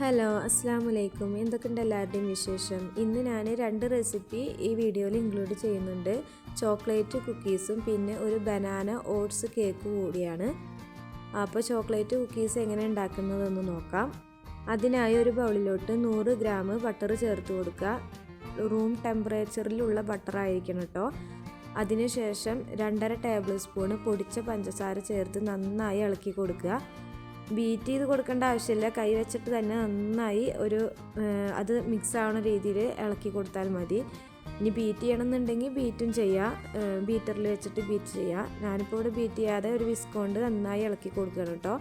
Hello അസ്സാം വലൈക്കും. എന്തൊക്കെയുണ്ട് എല്ലാവരുടെയും വിശേഷം? ഇന്ന് ഞാൻ 2 റെസിപ്പി ഈ വീഡിയോയിൽ ഇൻക്ലൂഡ് ചെയ്യുന്നുണ്ട്. ചോക്ലേറ്റ് കുക്കീസും പിന്നെ ഒരു ബനാന ഓട്സ് കേക്ക് കൂടിയാണ്. അപ്പോൾ ചോക്ലേറ്റ് കുക്കീസ് എങ്ങനെ ഉണ്ടാക്കുന്നതെന്ന് നോക്കാം. അതിനായി ഒരു ബൗളിലോട്ട് 100 ഗ്രാം ബട്ടർ ചേർത്ത് കൊടുക്കുക. റൂം ടെമ്പറേച്ചറിലുള്ള ബട്ടർ ആയിരിക്കണം കേട്ടോ. അതിനുശേഷം 2.5 ടേബിൾ സ്പൂൺ പൊടിച്ച പഞ്ചസാര ചേർത്ത് നന്നായി ഇളക്കി കൊടുക്കുക. ബീറ്റ് ചെയ്ത് കൊടുക്കേണ്ട ആവശ്യമില്ല, കൈ വെച്ചിട്ട് തന്നെ നന്നായി അത് മിക്സ് ആവുന്ന രീതിയിൽ ഇളക്കി കൊടുത്താൽ മതി. ഇനി ബീറ്റ് ചെയ്യണമെന്നുണ്ടെങ്കിൽ ബീറ്റും ചെയ്യാം, ബീറ്ററിൽ വെച്ചിട്ട് ബീറ്റ് ചെയ്യാം. ഞാനിപ്പോൾ ഇവിടെ ബീറ്റ് ചെയ്യാതെ ഒരു വിസ്ക് കൊണ്ട് നന്നായി ഇളക്കി കൊടുക്കണം കേട്ടോ.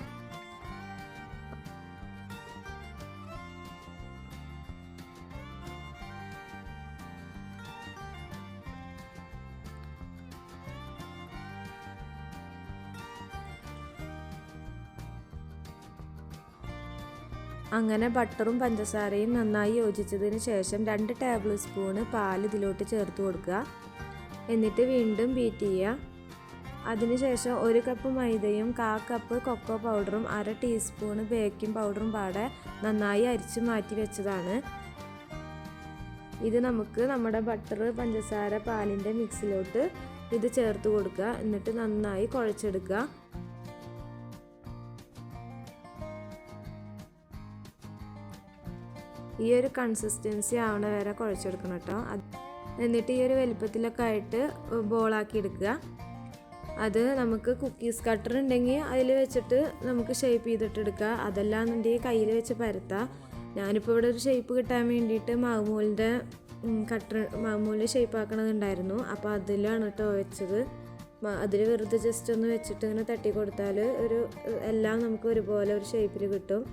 അങ്ങനെ ബട്ടറും പഞ്ചസാരയും നന്നായി യോജിച്ചതിന് ശേഷം 2 ടേബിൾ സ്പൂൺ പാൽ ഇതിലോട്ട് ചേർത്ത് കൊടുക്കുക. എന്നിട്ട് വീണ്ടും ബീറ്റ് ചെയ്യുക. അതിനുശേഷം 1 കപ്പ് മൈദയും 1/4 കപ്പ് കൊക്കോ പൗഡറും 1/2 ടീസ്പൂൺ ബേക്കിംഗ് പൗഡറും പാടെ നന്നായി അരിച്ച് മാറ്റി വെച്ചതാണ്. ഇത് നമുക്ക് നമ്മുടെ ബട്ടർ പഞ്ചസാര പാലിൻ്റെ മിക്സിലോട്ട് ഇത് ചേർത്ത് കൊടുക്കുക. എന്നിട്ട് നന്നായി കുഴച്ചെടുക്കുക. ഈ ഒരു കൺസിസ്റ്റൻസി ആവണ വരെ കുഴച്ചെടുക്കണം കേട്ടോ. എന്നിട്ട് ഈ ഒരു വലിപ്പത്തിലൊക്കെ ആയിട്ട് ബോളാക്കി എടുക്കുക. അത് നമുക്ക് കുക്കീസ് കട്ടർ ഉണ്ടെങ്കിൽ അതിൽ വെച്ചിട്ട് നമുക്ക് ഷേപ്പ് ചെയ്തിട്ടെടുക്കുക. അതല്ലാന്നുണ്ടെങ്കിൽ കയ്യിൽ വെച്ച് പരത്താം. ഞാനിപ്പോൾ ഇവിടെ ഒരു ഷേപ്പ് കിട്ടാൻ വേണ്ടിയിട്ട് മാവുമൂലിൻ്റെ മാവുമൂലിൻ്റെ ഷേപ്പ് ആക്കണതുണ്ടായിരുന്നു. അപ്പോൾ അതിലാണ് കേട്ടോ വെച്ചത്. അതിൽ വെറുതെ ജസ്റ്റ് ഒന്ന് വെച്ചിട്ട് ഇങ്ങനെ തട്ടി കൊടുത്താൽ എല്ലാം നമുക്ക് ഒരുപോലെ ഒരു ഷേപ്പിൽ കിട്ടും.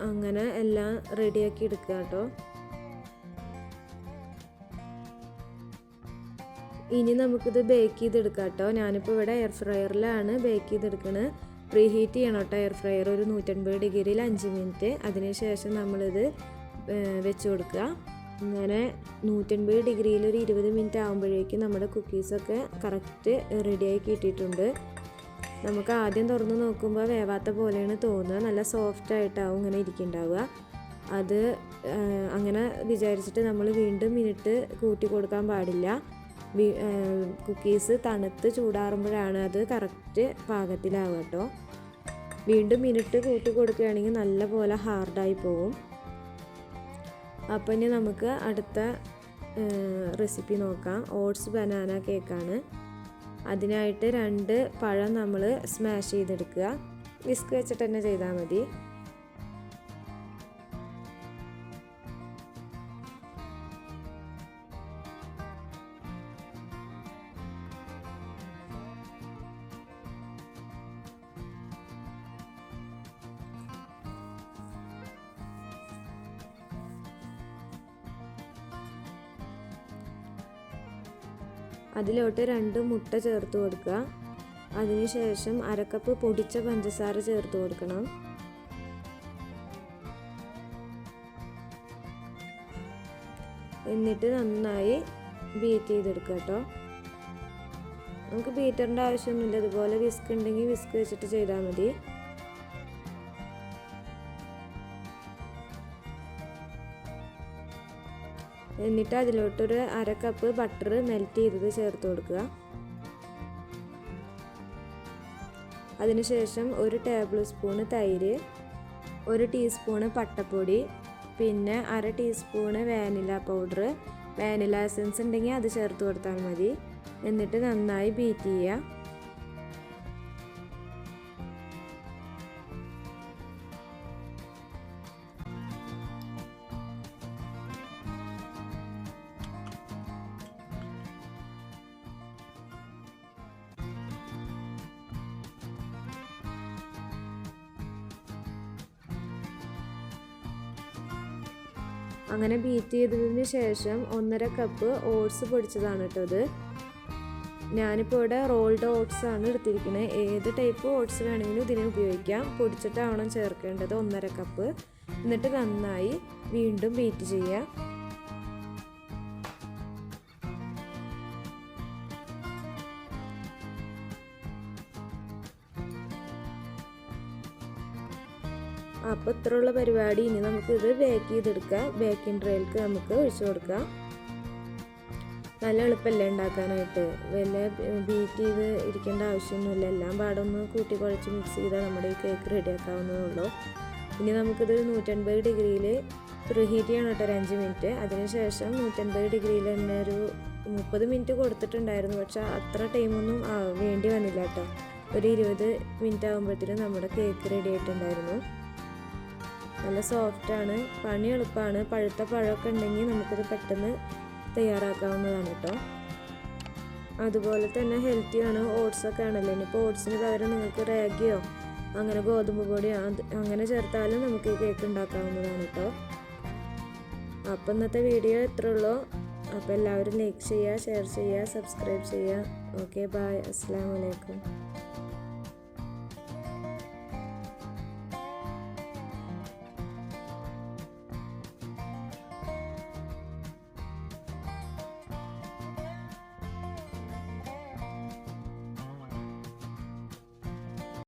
അങ്ങനെ എല്ലാം റെഡിയാക്കി എടുക്കുക കേട്ടോ. ഇനി നമുക്കിത് ബേക്ക് ചെയ്തെടുക്കാം കേട്ടോ. ഞാനിപ്പോൾ ഇവിടെ എയർ ഫ്രയറിലാണ് ബേക്ക് ചെയ്തെടുക്കുന്നത്. പ്രീ ഹീറ്റ് ചെയ്യണം കേട്ടോ എയർ ഫ്രയർ ഒരു 150 ഡിഗ്രിയിൽ 5 മിനിറ്റ്. അതിനുശേഷം നമ്മളിത് വെച്ച് കൊടുക്കുക. അങ്ങനെ 150 ഡിഗ്രിയിൽ ഒരു 20 മിനിറ്റ് ആകുമ്പോഴേക്കും നമ്മുടെ കുക്കീസൊക്കെ കറക്റ്റ് റെഡിയായി കിട്ടിയിട്ടുണ്ട്. നമുക്ക് ആദ്യം തുറന്ന് നോക്കുമ്പോൾ വേവാത്ത പോലെയാണ് തോന്നുക. നല്ല സോഫ്റ്റ് ആയിട്ടാവും ഇങ്ങനെ ഇരിക്കുന്നുണ്ടാവുക. അത് അങ്ങനെ വിചാരിച്ചിട്ട് നമ്മൾ വീണ്ടും മിനിറ്റ് കൂട്ടി കൊടുക്കാൻ പാടില്ല. കുക്കീസ് തണുത്ത് ചൂടാറുമ്പോഴാണ് അത് കറക്റ്റ് പാകത്തിലാവുക കേട്ടോ. വീണ്ടും മിനിറ്റ് കൂട്ടി കൊടുക്കുകയാണെങ്കിൽ നല്ല പോലെ ഹാർഡായി പോകും. അപ്പം ഇനി നമുക്ക് അടുത്ത റെസിപ്പി നോക്കാം. ഓട്സ് ബനാന കേക്കാണ്. അതിനായിട്ട് 2 പഴം നമ്മൾ സ്മാഷ് ചെയ്തെടുക്കുക. വിസ്ക് വെച്ചിട്ട് തന്നെ ചെയ്താൽ മതി. അതിലോട്ട് 2 മുട്ട ചേർത്ത് കൊടുക്കുക. അതിനുശേഷം 1/2 കപ്പ് പൊടിച്ച പഞ്ചസാര ചേർത്ത് കൊടുക്കണം. എന്നിട്ട് നന്നായി ബീറ്റ് ചെയ്തെടുക്കുക കേട്ടോ. നമുക്ക് ബീറ്ററിൻ്റെ ആവശ്യമൊന്നുമില്ല. ഇതുപോലെ വിസ്ക് ഉണ്ടെങ്കിൽ വിസ്ക് വെച്ചിട്ട് ചെയ്താൽ മതി. എന്നിട്ട് അതിലോട്ടൊരു 1/2 കപ്പ് ബട്ടർ മെൽറ്റ് ചെയ്തത് ചേർത്ത് കൊടുക്കുക. അതിനുശേഷം 1 ടേബിൾ സ്പൂൺ തൈര്, 1 ടീസ്പൂൺ പട്ടപ്പൊടി, പിന്നെ 1/2 teaspoon vanilla powder, vanilla essence ഉണ്ടെങ്കിൽ അത് ചേർത്ത് കൊടുത്താൽ മതി. എന്നിട്ട് നന്നായി ബീറ്റ് ചെയ്യുക. അങ്ങനെ ബീറ്റ് ചെയ്തതിന് ശേഷം 1.5 കപ്പ് ഓട്സ് പൊടിച്ചതാണ് കേട്ടോ ഇത്. ഞാനിപ്പോൾ ഇവിടെ റോൾഡ് ഓട്സ് ആണ് എടുത്തിരിക്കുന്നത്. ഏത് ടൈപ്പ് ഓട്സ് വേണമെങ്കിലും ഇതിന് ഉപയോഗിക്കാം. പൊടിച്ചിട്ടാവണം ചേർക്കേണ്ടത് 1.5 കപ്പ്. എന്നിട്ട് നന്നായി വീണ്ടും ബീറ്റ് ചെയ്യുക. അപ്പോൾ അപ്പോൾ ഇത്രയുള്ള പരിപാടി. ഇനി നമുക്കിത് ബേക്ക് ചെയ്തെടുക്കാം. ബേക്കിംഗ് ട്രേയിലേക്ക് നമുക്ക് ഒഴിച്ചു കൊടുക്കാം. നല്ല എളുപ്പമല്ലേ ഉണ്ടാക്കാനായിട്ട്, വലിയ ബീറ്റ് ചെയ്ത് ഇരിക്കേണ്ട ആവശ്യമൊന്നുമില്ല. എല്ലാം പാടൊന്ന് കൂട്ടി കുഴച്ച് മിക്സ് ചെയ്താൽ നമ്മുടെ ഈ കേക്ക് റെഡിയാക്കാവുന്നതേ ഉള്ളൂ. ഇനി നമുക്കിത് 180 ഡിഗ്രിയിൽ പ്രീഹീറ്റ് ചെയ്യണം കേട്ടോ, ഒരു 5 മിനിറ്റ്. അതിനുശേഷം 180 ഡിഗ്രിയിൽ തന്നെ ഒരു 30 മിനിറ്റ് കൊടുത്തിട്ടുണ്ടായിരുന്നു. പക്ഷേ അത്ര ടൈമൊന്നും വേണ്ടി വന്നില്ല കേട്ടോ. ഒരു 20 മിനിറ്റ് ആകുമ്പോഴത്തേനും നമ്മുടെ കേക്ക് റെഡി ആയിട്ടുണ്ടായിരുന്നു. നല്ല സോഫ്റ്റാണ്, പണി എളുപ്പമാണ്. പഴുത്ത പഴമൊക്കെ ഉണ്ടെങ്കിൽ നമുക്കിത് പെട്ടെന്ന് തയ്യാറാക്കാവുന്നതാണ് കേട്ടോ. അതുപോലെ തന്നെ ഹെൽത്തിയാണ്. ഓട്സൊക്കെ ആണല്ലോ. ഇനിയിപ്പോൾ ഓട്സിന് പകരം നിങ്ങൾക്ക് റാഗിയോ അങ്ങനെ ഗോതമ്പ് പൊടിയോ അങ്ങനെ ചേർത്താലും നമുക്ക് ഈ കേക്ക് ഉണ്ടാക്കാവുന്നതാണ് കേട്ടോ. അപ്പോൾ ഇന്നത്തെ വീഡിയോ ഇത്രേ ഉള്ളൂ. അപ്പോൾ എല്ലാവരും ലൈക്ക് ചെയ്യുക, ഷെയർ ചെയ്യുക, സബ്സ്ക്രൈബ് ചെയ്യുക. Okay, bye. അസ്സലാമു അലൈക്കും.